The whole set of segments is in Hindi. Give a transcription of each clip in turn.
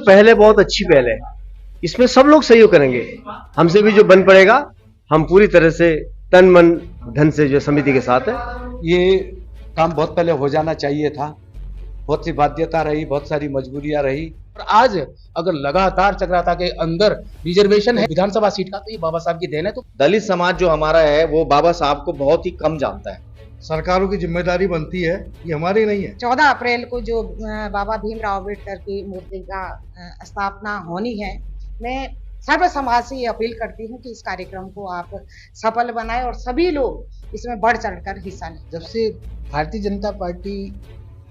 पहल है बहुत अच्छी पहल है, इसमें सब लोग सहयोग करेंगे। हमसे भी जो बन पड़ेगा, हम पूरी तरह से तन मन धन से जो समिति के साथ है। ये काम बहुत पहले हो जाना चाहिए था, बहुत सी बाध्यता रही, बहुत सारी मजबूरियां रही, और आज अगर लगातार चक्राता के अंदर रिजर्वेशन है विधानसभा सीट का, तो ये बाबा साहब की देन है। तो दलित समाज जो हमारा है वो बाबा साहब को बहुत ही कम जानता है। सरकारों की जिम्मेदारी बनती है, ये हमारी नहीं है। 14 अप्रैल को जो बाबा भीमराव अम्बेडकर की मूर्ति का स्थापना होनी है, मैं सर्व समाज से ये अपील करती हूँ कि इस कार्यक्रम को आप सफल बनाएं और सभी लोग इसमें बढ़ चढ़कर हिस्सा लें। जब से भारतीय जनता पार्टी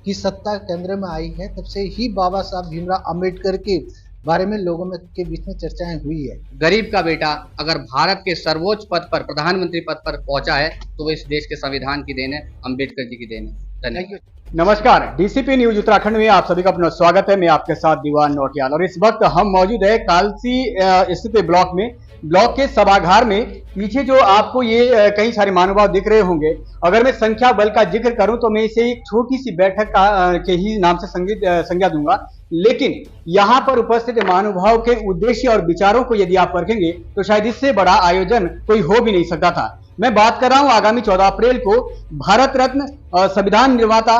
की सत्ता केंद्र में आई है, तब से ही बाबा साहब भीमराव अम्बेडकर के बारे में लोगों में के बीच में चर्चाएं हुई है। गरीब का बेटा अगर भारत के सर्वोच्च पद पर, प्रधानमंत्री पद पर पहुंचा है, तो वो इस देश के संविधान की देन है, अम्बेडकर जी की देन है। धन्यवाद। नमस्कार, डीसीपी न्यूज उत्तराखंड में आप सभी का अपना स्वागत है। मैं आपके साथ दीवान नौटियाल, और इस वक्त हम मौजूद है कालसी स्थित ब्लॉक में। ब्लॉक के सभागार में पीछे जो आपको ये कई सारे महानुभाव दिख रहे होंगे, अगर मैं संख्या बल का जिक्र करूं तो मैं इसे एक छोटी सी बैठक के ही नाम से संज्ञा दूंगा, लेकिन यहाँ पर उपस्थित महानुभाव के उद्देश्य और विचारों को यदि आप परखेंगे तो शायद इससे बड़ा आयोजन कोई हो भी नहीं सकता था। मैं बात कर रहा हूं आगामी 14 अप्रैल को भारत रत्न संविधान निर्माता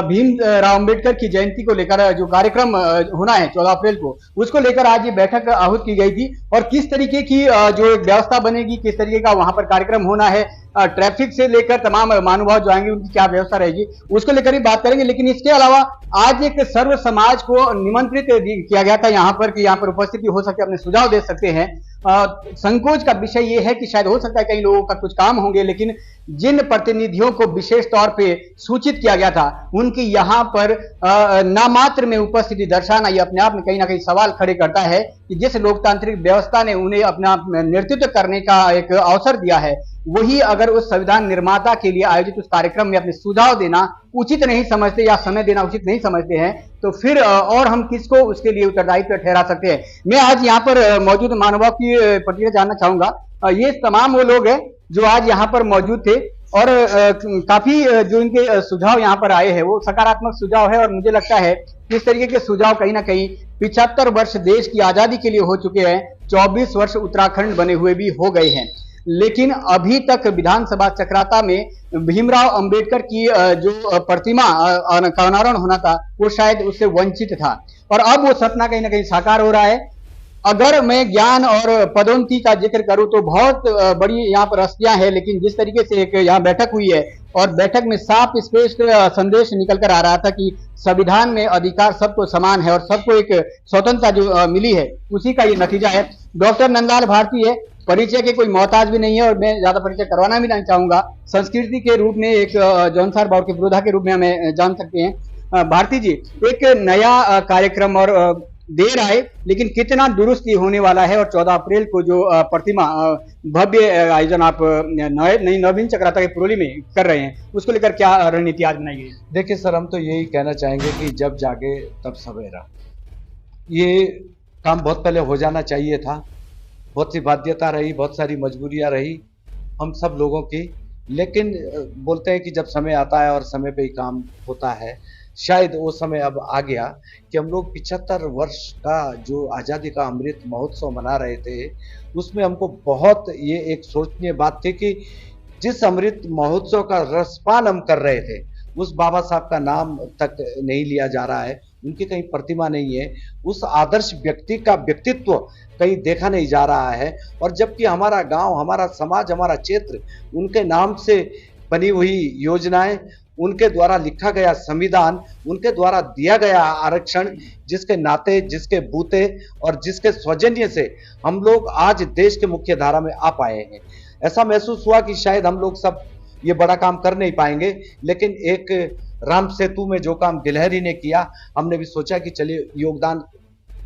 भीमराव अम्बेडकर की जयंती को लेकर जो कार्यक्रम होना है 14 अप्रैल को, उसको लेकर आज ये बैठक आहूत की गई थी। और किस तरीके की जो एक व्यवस्था बनेगी, किस तरीके का वहां पर कार्यक्रम होना है, ट्रैफिक से लेकर तमाम महानुभाव जो आएंगे उनकी क्या व्यवस्था रहेगी, उसको लेकर ही बात करेंगे। लेकिन इसके अलावा आज एक सर्व समाज को निमंत्रित किया गया था यहाँ पर कि यहाँ पर उपस्थिति हो सकती है, अपने सुझाव दे सकते हैं। संकोच का विषय ये है कि शायद हो सकता है कई लोगों का कुछ काम होंगे, लेकिन जिन प्रतिनिधियों को विशेष तौर पे सूचित किया गया था उनकी यहाँ पर नामात्र में उपस्थिति दर्शाना, ये अपने आप में कहीं ना कहीं सवाल खड़े करता है कि जिस लोकतांत्रिक व्यवस्था ने उन्हें अपना नेतृत्व करने का एक अवसर दिया है, वही अगर उस संविधान निर्माता के लिए आयोजित उस कार्यक्रम में अपने सुझाव देना उचित नहीं समझते या समय देना उचित नहीं समझते हैं, तो फिर और हम किसको उसके लिए उत्तरदायित्व ठहरा सकते हैं। मैं आज यहाँ पर मौजूद महानुभाव की प्रतिक्रिया जानना चाहूंगा। ये तमाम वो लोग हैं जो आज यहाँ पर मौजूद थे, और काफी जो इनके सुझाव यहाँ पर आए हैं वो सकारात्मक सुझाव है, और मुझे लगता है कि इस तरीके के सुझाव कहीं ना कहीं 75 वर्ष देश की आजादी के लिए हो चुके हैं, 24 वर्ष उत्तराखंड बने हुए भी हो गए हैं, लेकिन अभी तक विधानसभा चक्राता में भीमराव अंबेडकर की जो प्रतिमा का अनावरण होना था वो शायद उससे वंचित था, और अब वो सपना कहीं ना कहीं साकार हो रहा है। अगर मैं ज्ञान और पदोन्नति का जिक्र करूं तो बहुत बड़ी यहाँ पर हस्तियां हैं, लेकिन जिस तरीके से एक यहाँ बैठक हुई है और बैठक में साफ स्पष्ट संदेश निकल कर आ रहा था कि संविधान में अधिकार सबको समान है और सबको एक स्वतंत्रता जो मिली है उसी का ये नतीजा है। डॉक्टर नंदलाल भारती है, परिचय के कोई मोहताज भी नहीं है और मैं ज्यादा परिचय करवाना भी नहीं चाहूंगा। संस्कृति के रूप में एक जौनसार बाउर के विरोधा के रूप में हमें जान सकते हैं। भारती जी, एक नया कार्यक्रम और देर आए लेकिन कितना दुरुस्त होने वाला है, और 14 अप्रैल को जो प्रतिमा भव्य आयोजन आप नवीन चक्राता के पुरोली में कर रहे हैं, उसको लेकर क्या रणनीति आज बनाई गई? देखिए सर, हम तो यही कहना चाहेंगे कि जब जागे तब सवेरा। ये काम बहुत पहले हो जाना चाहिए था, बहुत सी बाध्यता रही, बहुत सारी मजबूरियां रही हम सब लोगों की, लेकिन बोलते हैं कि जब समय आता है और समय पे ही काम होता है। शायद वो समय अब आ गया कि हम लोग 75 वर्ष का जो आज़ादी का अमृत महोत्सव मना रहे थे, उसमें हमको बहुत ये एक सोचनीय बात थी कि जिस अमृत महोत्सव का रसपान हम कर रहे थे उस बाबा साहब का नाम तक नहीं लिया जा रहा है, उनकी कहीं प्रतिमा नहीं है, उस आदर्श व्यक्ति का व्यक्तित्व कहीं देखा नहीं जा रहा है, और जबकि हमारा गांव, हमारा समाज, हमारा क्षेत्र, उनके नाम से बनी हुई योजनाएं, उनके द्वारा लिखा गया संविधान, उनके द्वारा दिया गया आरक्षण, जिसके नाते, जिसके बूते और जिसके सौजन्य से हम लोग आज देश के मुख्य धारा में आ पाए हैं। ऐसा महसूस हुआ कि शायद हम लोग सब ये बड़ा काम कर नहीं पाएंगे, लेकिन एक राम सेतु में जो काम गिलहरी ने किया, हमने भी सोचा कि चलिए योगदान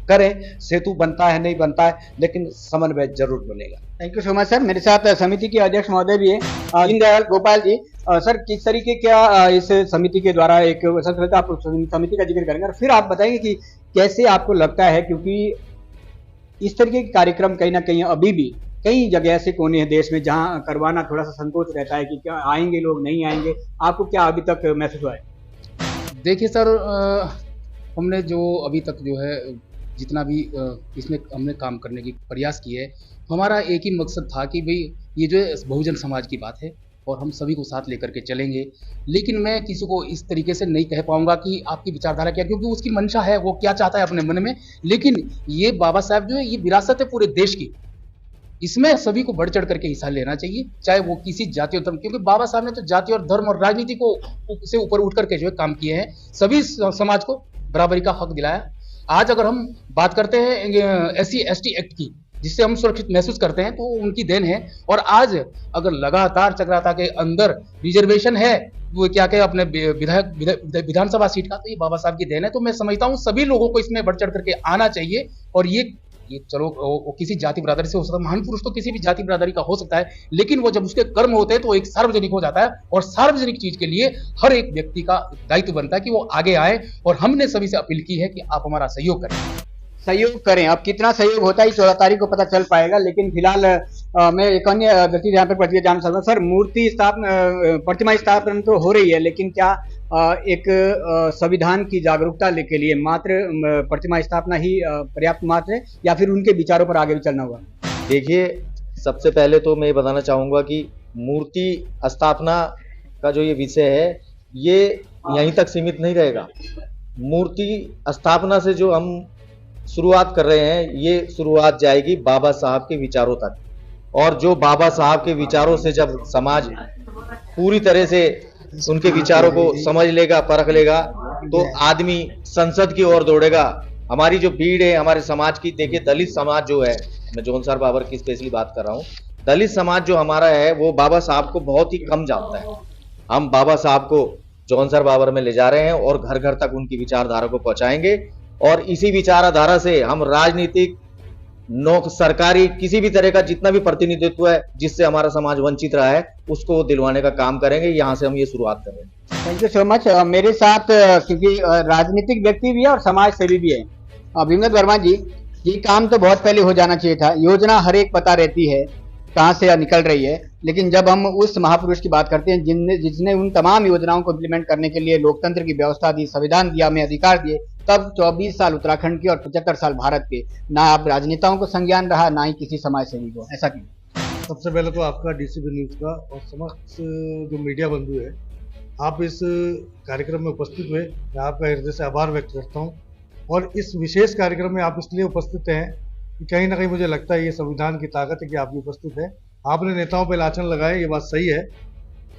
करें। सेतु बनता है नहीं बनता है, लेकिन समन्वय जरूर बनेगा। Thank you so much sir. मेरे साथ समिति के अध्यक्ष महोदय भी है दीनदयाल गोपाल जी। सर, किस तरीके क्या इस समिति के द्वारा एक सबसे आप समिति का जिक्र करेंगे और फिर आप बताएंगे कि कैसे आपको लगता है, क्योंकि इस तरीके के कार्यक्रम कहीं ना कहीं अभी भी कई जगह ऐसे कोने हैं देश में जहां करवाना थोड़ा सा संकोच रहता है कि क्या आएंगे लोग, नहीं आएंगे, आपको क्या अभी तक महसूस हुआ है? देखिए सर, हमने जो अभी तक जो है जितना भी इसमें हमने काम करने की प्रयास किए है, हमारा एक ही मकसद था कि भाई ये जो है बहुजन समाज की बात है और हम सभी को साथ लेकर के चलेंगे। लेकिन मैं किसी को इस तरीके से नहीं कह पाऊंगा कि आपकी विचारधारा क्या, क्योंकि उसकी मंशा है, वो क्या चाहता है अपने मन में। लेकिन ये बाबा साहब जो है ये विरासत है पूरे देश की, इसमें सभी को बढ़ चढ़ करके हिस्सा लेना चाहिए, चाहे वो किसी जाति और धर्म, क्योंकि बाबा साहब ने तो जाति और धर्म और राजनीति को से ऊपर उठ करके जो है काम किए हैं, सभी समाज को बराबरी का हक दिलाया। आज अगर हम बात करते हैं SC/ST एक्ट की, जिससे हम सुरक्षित महसूस करते हैं, तो उनकी देन है। और आज अगर लगातार चक्राता के अंदर रिजर्वेशन है, वो क्या कहे अपने विधानसभा सीट का, तो ये बाबा साहब की देन है। तो मैं समझता हूँ सभी लोगों को इसमें बढ़ चढ़ करके आना चाहिए। और ये चलो वो किसी जाति बिरादरी से हो सकता है, महान पुरुष तो किसी भी जाति बिरादरी का हो सकता है, लेकिन वो जब उसके कर्म होते हैं तो एक सार्वजनिक हो जाता है। और सार्वजनिक चीज के लिए हर एक व्यक्ति का दायित्व बनता है कि वो आगे आए। और हमने सभी से अपील की है कि आप हमारा सहयोग करें। अब कितना सहयोग होता है 14 तारीख को पता चल पाएगा। लेकिन फिलहाल मैं एक अन्य व्यक्ति यहाँ पर प्रतिक्रिया जानना चाहता हूँ। सर, मूर्ति स्थापना, प्रतिमा स्थापना तो हो रही है, लेकिन क्या एक संविधान की जागरूकता के लिए मात्र प्रतिमा स्थापना ही पर्याप्त मात्र है, या फिर उनके विचारों पर आगे भी चलना होगा? देखिए, सबसे पहले तो मैं ये बताना चाहूँगा कि मूर्ति स्थापना का जो ये विषय है, ये यहीं तक सीमित नहीं रहेगा। मूर्ति स्थापना से जो हम शुरुआत कर रहे हैं, ये शुरुआत जाएगी बाबा साहब के विचारों तक। और जो बाबा साहब के विचारों से जब समाज पूरी तरह से उनके विचारों को समझ लेगा, परख लेगा, तो आदमी संसद की ओर दौड़ेगा। हमारी जो भीड़ है हमारे समाज की, देखिए दलित समाज जो है, मैं जौनसार बाबर की स्पेशली बात कर रहा हूँ, दलित समाज जो हमारा है वो बाबा साहब को बहुत ही कम जानता है। हम बाबा साहब को जौनसार बाबर में ले जा रहे हैं और घर घर तक उनकी विचारधारा को पहुंचाएंगे। और इसी विचारधारा से हम राजनीतिक, सरकारी, किसी भी तरह का जितना भी प्रतिनिधित्व है जिससे हमारा समाज वंचित रहा है, उसको दिलवाने का काम करेंगे। यहाँ से हम ये शुरुआत कर रहे हैं। Thank you so much. मेरे साथ क्योंकि राजनीतिक व्यक्ति भी है और समाज सेवी भी है, भीमनाथ वर्मा जी, ये काम तो बहुत पहले हो जाना चाहिए था। योजना हर एक पता रहती है कहाँ से निकल रही है, लेकिन जब हम उस महापुरुष की बात करते हैं जिसने उन तमाम योजनाओं को इम्प्लीमेंट करने के लिए लोकतंत्र की व्यवस्था दी, संविधान दिया, हमें अधिकार दिए, तब 24 साल उत्तराखंड के और 75 साल भारत के, ना आप राजनेताओं को संज्ञान रहा, ना ही किसी समाज सेवी को। ऐसा क्यों? सबसे पहले तो आपका DCP न्यूज का और समस्त जो मीडिया बंधु है, आप इस कार्यक्रम में उपस्थित हुए, मैं आपका हृदय से आभार व्यक्त करता हूँ। और इस विशेष कार्यक्रम में आप इसलिए उपस्थित हैं कि कहीं ना कहीं मुझे लगता है ये संविधान की ताकत है कि आप भी उपस्थित हैं। आपने नेताओं पर लाछन लगाए, ये बात सही है,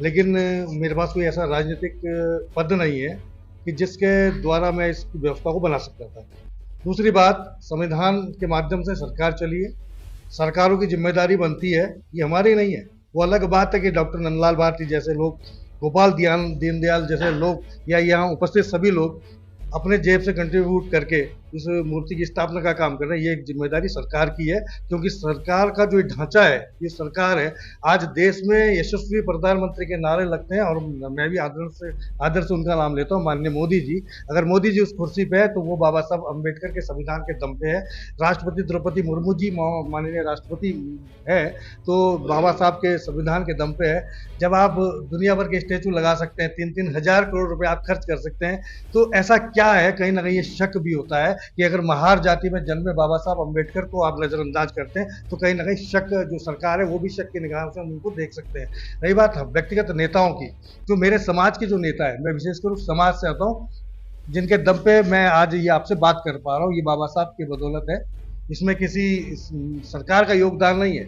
लेकिन मेरे पास कोई ऐसा राजनीतिक पद नहीं है कि जिसके द्वारा मैं इस व्यवस्था को बना सकता था। दूसरी बात, संविधान के माध्यम से सरकार चली है, सरकारों की जिम्मेदारी बनती है, ये हमारी नहीं है। वो अलग बात है कि डॉक्टर नंदलाल भारती जैसे लोग, गोपाल दीनदयाल जैसे लोग, या यहाँ उपस्थित सभी लोग अपने जेब से कंट्रीब्यूट करके इस मूर्ति की स्थापना का काम कर रहे हैं। ये एक जिम्मेदारी सरकार की है, क्योंकि सरकार का जो ढांचा है, ये सरकार है। आज देश में यशस्वी प्रधानमंत्री के नारे लगते हैं, और मैं भी आदर से उनका नाम लेता हूँ, माननीय मोदी जी। अगर मोदी जी उस कुर्सी पे है तो वो बाबा साहब अम्बेडकर के संविधान के दम पे है। राष्ट्रपति द्रौपदी मुर्मू जी माननीय राष्ट्रपति है तो बाबा साहब के संविधान के दम पे है। जब आप दुनिया भर के स्टैचू लगा सकते हैं, 3-3 हजार करोड़ रुपए आप खर्च कर सकते हैं, तो ऐसा क्या है? कहीं ना कहीं ये शक भी होता है कि अगर महार जाति में जन्मे बाबा साहब अम्बेडकर को आप नजरअंदाज करते हैं, तो कहीं ना कहीं शक, जो सरकार है वो भी शक की निगाह से हम उनको देख सकते हैं। रही बात व्यक्तिगत नेताओं की, जो मेरे समाज के जो नेता है, मैं विशेषकर उस समाज से आता हूँ जिनके दम पे मैं आज ये आपसे बात कर पा रहा हूँ, ये बाबा साहब की बदौलत है। इसमें किसी सरकार का योगदान नहीं है।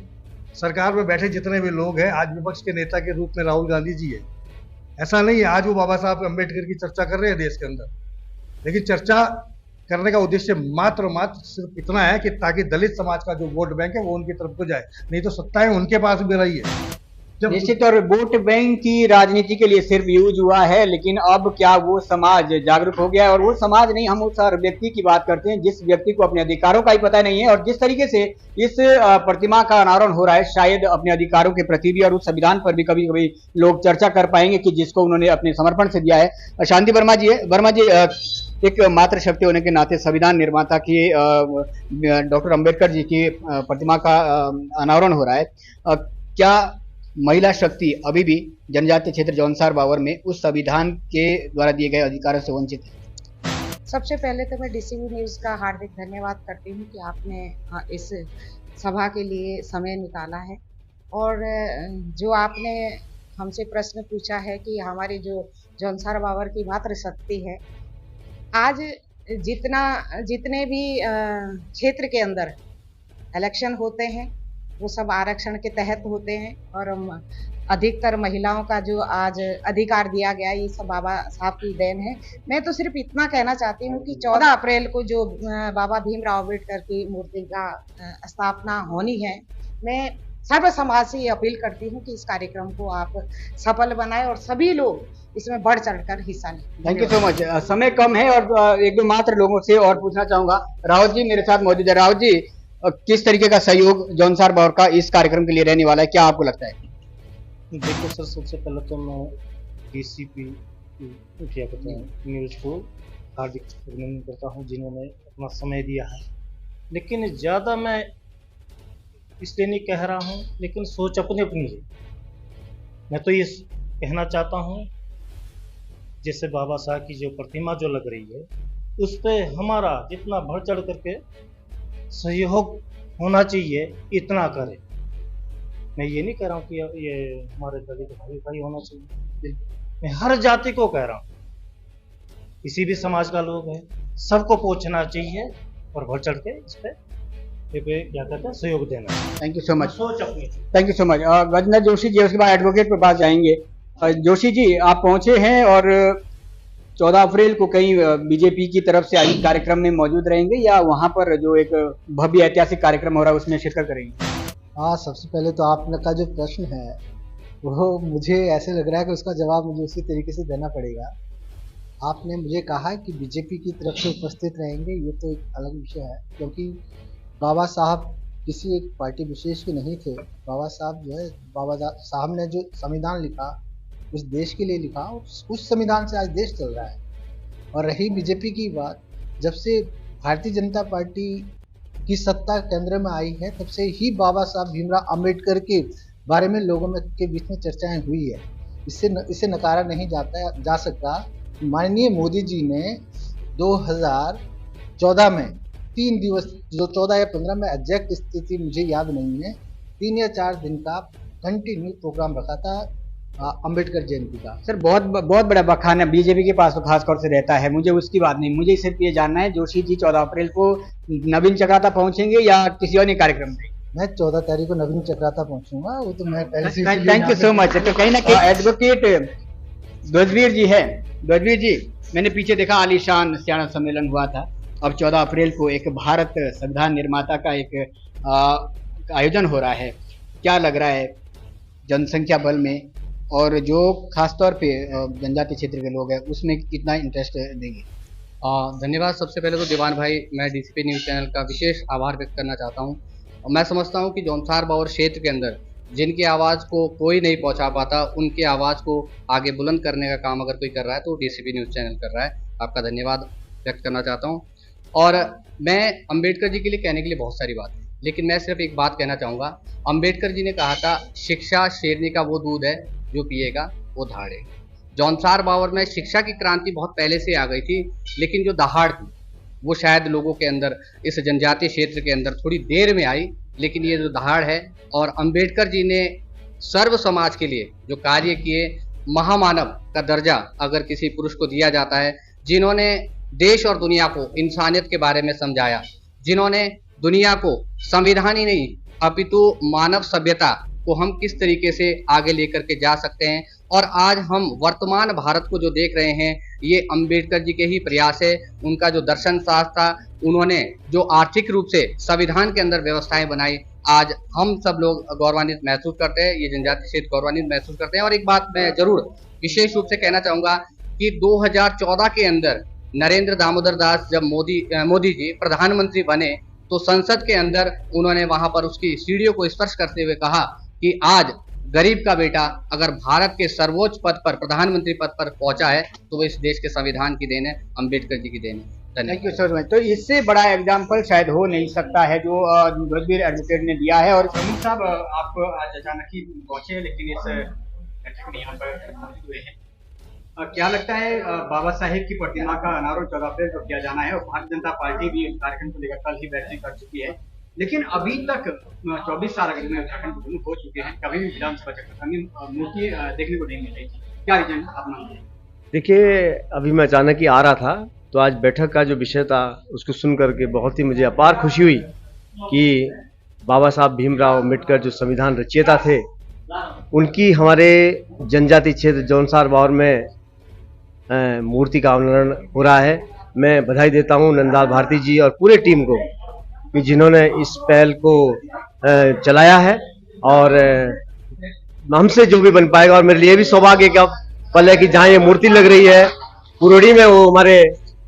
सरकार में बैठे जितने भी लोग हैं, आज विपक्ष के नेता के रूप में राहुल गांधी जी है, ऐसा नहीं है आज वो बाबा साहब अम्बेडकर की चर्चा कर रहे हैं देश के अंदर, लेकिन चर्चा करने का उद्देश्य मात्र सिर्फ इतना है कि ताकि दलित समाज का जो वोट बैंक है वो उनकी तरफ को जाए, नहीं तो सत्ताएं उनके पास भी रही है। निश्चित और वोट बैंक की राजनीति के लिए सिर्फ यूज हुआ है, लेकिन अब क्या वो समाज जागरूक हो गया है? और वो समाज नहीं, हम उस व्यक्ति की बात करते हैं जिस व्यक्ति को अपने अधिकारों का ही पता नहीं है। और जिस तरीके से इस प्रतिमा का अनावरण हो रहा है, शायद अपने अधिकारों के प्रति भी और उस संविधान पर भी कभी कभी लोग चर्चा कर पाएंगे कि जिसको उन्होंने अपने समर्पण से दिया है। शांति वर्मा जी है। वर्मा जी, एक मातृशक्ति होने के नाते संविधान निर्माता की डॉक्टर अंबेडकर जी की प्रतिमा का अनावरण हो रहा है, क्या महिला शक्ति अभी भी जनजातीय क्षेत्र जौनसार बावर में उस संविधान के द्वारा दिए गए अधिकारों से वंचित है? सबसे पहले तो मैं डीसीबी न्यूज़ का हार्दिक धन्यवाद करती हूँ कि आपने इस सभा के लिए समय निकाला है। और जो आपने हमसे प्रश्न पूछा है कि हमारी जो जौनसार बावर की मातृशक्ति है, आज जितने भी क्षेत्र के अंदर इलेक्शन होते हैं वो सब आरक्षण के तहत होते हैं और अधिकतर महिलाओं का जो आज अधिकार दिया गया ये सब बाबा साहब की देन है। मैं तो सिर्फ इतना कहना चाहती हूँ कि 14 अप्रैल को जो बाबा भीमराव अम्बेडकर की मूर्ति का स्थापना होनी है, मैं सर्व समाज से ये अपील करती हूँ कि इस कार्यक्रम को आप सफल बनाएं और सभी लोग इसमें बढ़ चढ़कर हिस्सा लें। Thank you so much. समय कम है और एक दो मात्र लोगों से और पूछना चाहूंगा। राहुल जी मेरे साथ मौजूद है। राहुल जी, किस तरीके का सहयोग जौनसार बावर का इस कार्यक्रम के लिए रहने वाला है, क्या आपको लगता है? देखो सर, सबसे पहले तो मैं डीसीपी क्या कहते हैं न्यूज़ को हार्दिक अभिनंदन करता हूं जिन्होंने अपना समय दिया है। लेकिन ज़्यादा मैं इसलिए नहीं कह रहा हूं, लेकिन सोच अपनी अपनी है। मैं तो ये कहना चाहता हूं, जैसे बाबा साहब की जो प्रतिमा जो लग रही है उस पर हमारा जितना बढ़ चढ़ करके सहयोग होना चाहिए इतना करें। मैं ये नहीं कह रहा हूँ कि ये हमारे दलित भाई होना चाहिए, मैं हर जाति को कह रहा हूँ, किसी भी समाज का लोग है सबको पहुंचना चाहिए और बढ़ चढ़ के इस पे क्या कहते हैं सहयोग देना। Thank you so much. सोच अपनी। Thank you so much. Gajendra Joshi ji, उसके बाद एडवोकेट के पास जाएंगे। जोशी जी, आप पहुंचे हैं और 14 अप्रैल को कहीं बीजेपी की तरफ से आयोजित कार्यक्रम में मौजूद रहेंगे या वहां पर जो एक भव्य ऐतिहासिक कार्यक्रम हो रहा है उसमें शिरकत करेंगे? हाँ, सबसे पहले तो आपने का जो प्रश्न है वो मुझे ऐसे लग रहा है कि उसका जवाब मुझे उसी तरीके से देना पड़ेगा। आपने मुझे कहा कि बीजेपी की तरफ से उपस्थित रहेंगे, ये तो एक अलग विषय है, क्योंकि बाबा साहब किसी एक पार्टी विशेष के नहीं थे। बाबा साहब जो है, बाबा साहब ने जो संविधान लिखा उस देश के लिए लिखा और उस संविधान से आज देश चल रहा है। और रही बीजेपी की बात, जब से भारतीय जनता पार्टी की सत्ता केंद्र में आई है तब से ही बाबा साहब भीमराव अम्बेडकर के बारे में लोगों में के बीच में चर्चाएं हुई है। इसे नकारा नहीं जा सकता। माननीय मोदी जी ने 2014 में 3 दिवस, जो 14 या 15 में एग्जैक्ट स्थिति मुझे याद नहीं है, 3 या 4 दिन का कंटिन्यू प्रोग्राम रखा था अम्बेडकर जयंती का। सर, बहुत बड़ा बखाना बीजेपी के पास तो खासतौर से रहता है। मुझे उसकी बात नहीं, मुझे सिर्फ ये जानना है जोशी जी 14 अप्रैल को नवीन चक्राता पहुंचेंगे या किसी और कार्यक्रम में? मैं 14 तारीख को नवीन चक्राता पहुंचूंगा, वो तो मैं पहले से। Thank you so much. तो कहीं ना कहीं एडवोकेट ध्वजवीर जी है। ध्वजवीर जी, मैंने पीछे देखा आलीशान सियाना सम्मेलन हुआ था। अब 14 अप्रैल को एक भारत संविधान निर्माता का एक आयोजन हो रहा है। क्या लग रहा है जनसंख्या बल में और जो खासतौर पे जनजातीय क्षेत्र के लोग हैं उसमें कितना इंटरेस्ट देंगे? धन्यवाद। सबसे पहले तो दीवान भाई, मैं डीसीपी न्यूज़ चैनल का विशेष आभार व्यक्त करना चाहता हूं। और मैं समझता हूं कि जौनसार बावर क्षेत्र के अंदर जिनकी आवाज़ को कोई नहीं पहुंचा पाता, उनकी आवाज़ को आगे बुलंद करने का काम अगर कोई कर रहा है तो डीसीपी न्यूज़ चैनल कर रहा है। आपका धन्यवाद व्यक्त करना चाहता हूँ। और मैं अम्बेडकर जी के लिए कहने के लिए बहुत सारी बात है, लेकिन मैं सिर्फ एक बात कहना चाहूँगा। अम्बेडकर जी ने कहा था, शिक्षा शेरनी का वो दूध है जो पिएगा वो दहाड़े। जौनसार बावर में शिक्षा की क्रांति बहुत पहले से आ गई थी, लेकिन जो दहाड़ थी वो शायद लोगों के अंदर, इस जनजातीय क्षेत्र के अंदर थोड़ी देर में आई, लेकिन ये जो दहाड़ है। और अम्बेडकर जी ने सर्व समाज के लिए जो कार्य किए, महामानव का दर्जा अगर किसी पुरुष को दिया जाता है, जिन्होंने देश और दुनिया को इंसानियत के बारे में समझाया, जिन्होंने दुनिया को संविधान ही नहीं अपितु मानव सभ्यता को हम किस तरीके से आगे लेकर के जा सकते हैं। और आज हम वर्तमान भारत को जो देख रहे हैं, ये अम्बेडकर जी के ही प्रयास है। उनका जो दर्शन शास्त्र था, उन्होंने जो आर्थिक रूप से संविधान के अंदर व्यवस्थाएं बनाई, आज हम सब लोग गौरवान्वित महसूस करते हैं, ये जनजातीय क्षेत्र गौरवान्वित महसूस करते हैं। और एक बात मैं जरूर विशेष रूप से कहना चाहूँगा कि 2014 के अंदर नरेंद्र दामोदर दास जब मोदी जी प्रधानमंत्री बने तो संसद के अंदर उन्होंने वहां पर उसकी सीढ़ियों को स्पर्श करते हुए कहा कि आज गरीब का बेटा अगर भारत के सर्वोच्च पद पर, प्रधानमंत्री पद पर पहुंचा है तो वो इस देश के संविधान की देन है, अम्बेडकर जी की देन है। Thank you sir much. तो इससे बड़ा एग्जाम्पल शायद हो नहीं सकता है जो ध्वजवीर एडवोकेट ने दिया है। और प्रमुख साहब, आप आज अचानक ही पहुंचे, लेकिन इस यहाँ पर हुए हैं, क्या लगता है बाबा साहेब की प्रतिमा का अनावरण 14 अप्रैल को किया जाना है और भारतीय जनता पार्टी भी इस कार्यक्रम को लेकर कल ही बैठक कर चुकी है, लेकिन अभी तक 24 साल अगर उत्तराखंड के प्रमुख हो चुके हैं, कभी भी विधानसभा चक्र में मूर्ति देखने को नहीं मिल रही। क्या रीजन आप मानते हैं? देखिए, अभी मैं अचानक ही आ रहा था तो आज बैठक का जो विषय था उसको सुन करके बहुत ही मुझे अपार खुशी हुई कि बाबा साहब भीमराव अम्बेडकर जो संविधान रचयिता थे, उनकी हमारे जनजाति क्षेत्र जौनसार बावर में मूर्ति का अनावरण हो रहा है। मैं बधाई देता हूं नंदलाल भारती जी और पूरे टीम को कि जिन्होंने इस पहल को चलाया है, और हमसे जो भी बन पाएगा। और मेरे लिए भी सौभाग्य का पल है कि जहां ये मूर्ति लग रही है पुरोड़ी में, वो हमारे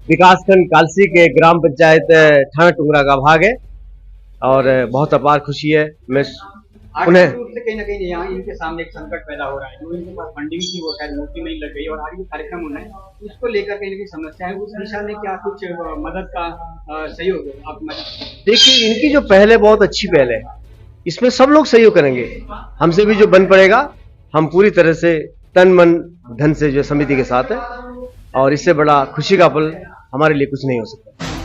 विकासखंड कालसी के ग्राम पंचायत ठाना टुंगरा का भाग है, और बहुत अपार खुशी है। मैं उन्हें रूप से कहीं ना कहीं यहाँ इनके सामने एक संकट पैदा हो रहा है, जो इनके पास फंडिंग थी वो शायद मूर्ति नहीं लग गई और आगे कार्यक्रम होना है, उसको लेकर कहीं ना कहीं समस्या है। उस दिशा में क्या कुछ मदद का सहयोग आप देखिए, इनकी जो पहल है बहुत अच्छी पहल है, इसमें सब लोग सहयोग करेंगे। हमसे भी जो बन पड़ेगा, हम पूरी तरह से तन मन धन से जो समिति के साथ है, और इससे बड़ा खुशी का पल हमारे लिए कुछ नहीं हो सकता।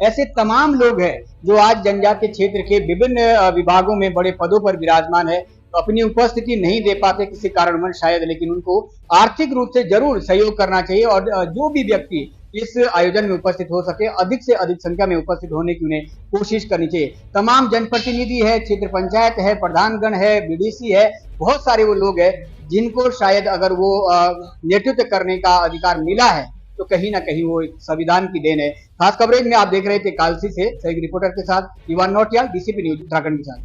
ऐसे तमाम लोग हैं जो आज जनजातीय क्षेत्र के विभिन्न विभागों में बड़े पदों पर विराजमान है, तो अपनी उपस्थिति नहीं दे पाते किसी कारणवश शायद, लेकिन उनको आर्थिक रूप से जरूर सहयोग करना चाहिए। और जो भी व्यक्ति इस आयोजन में उपस्थित हो सके, अधिक से अधिक संख्या में उपस्थित होने की उन्हें कोशिश करनी चाहिए। तमाम जनप्रतिनिधि है, क्षेत्र पंचायत है, प्रधानगण है, बीडीसी है, बहुत सारे वो लोग हैं जिनको शायद अगर वो नेतृत्व करने का अधिकार मिला है तो कहीं ना कहीं वो एक संविधान की देन है। खास कवरेज में आप देख रहे थे कालसी से सहयोगी रिपोर्टर के साथ दीवान नौटियाल, डीसीपी न्यूज उत्तराखंड के साथ।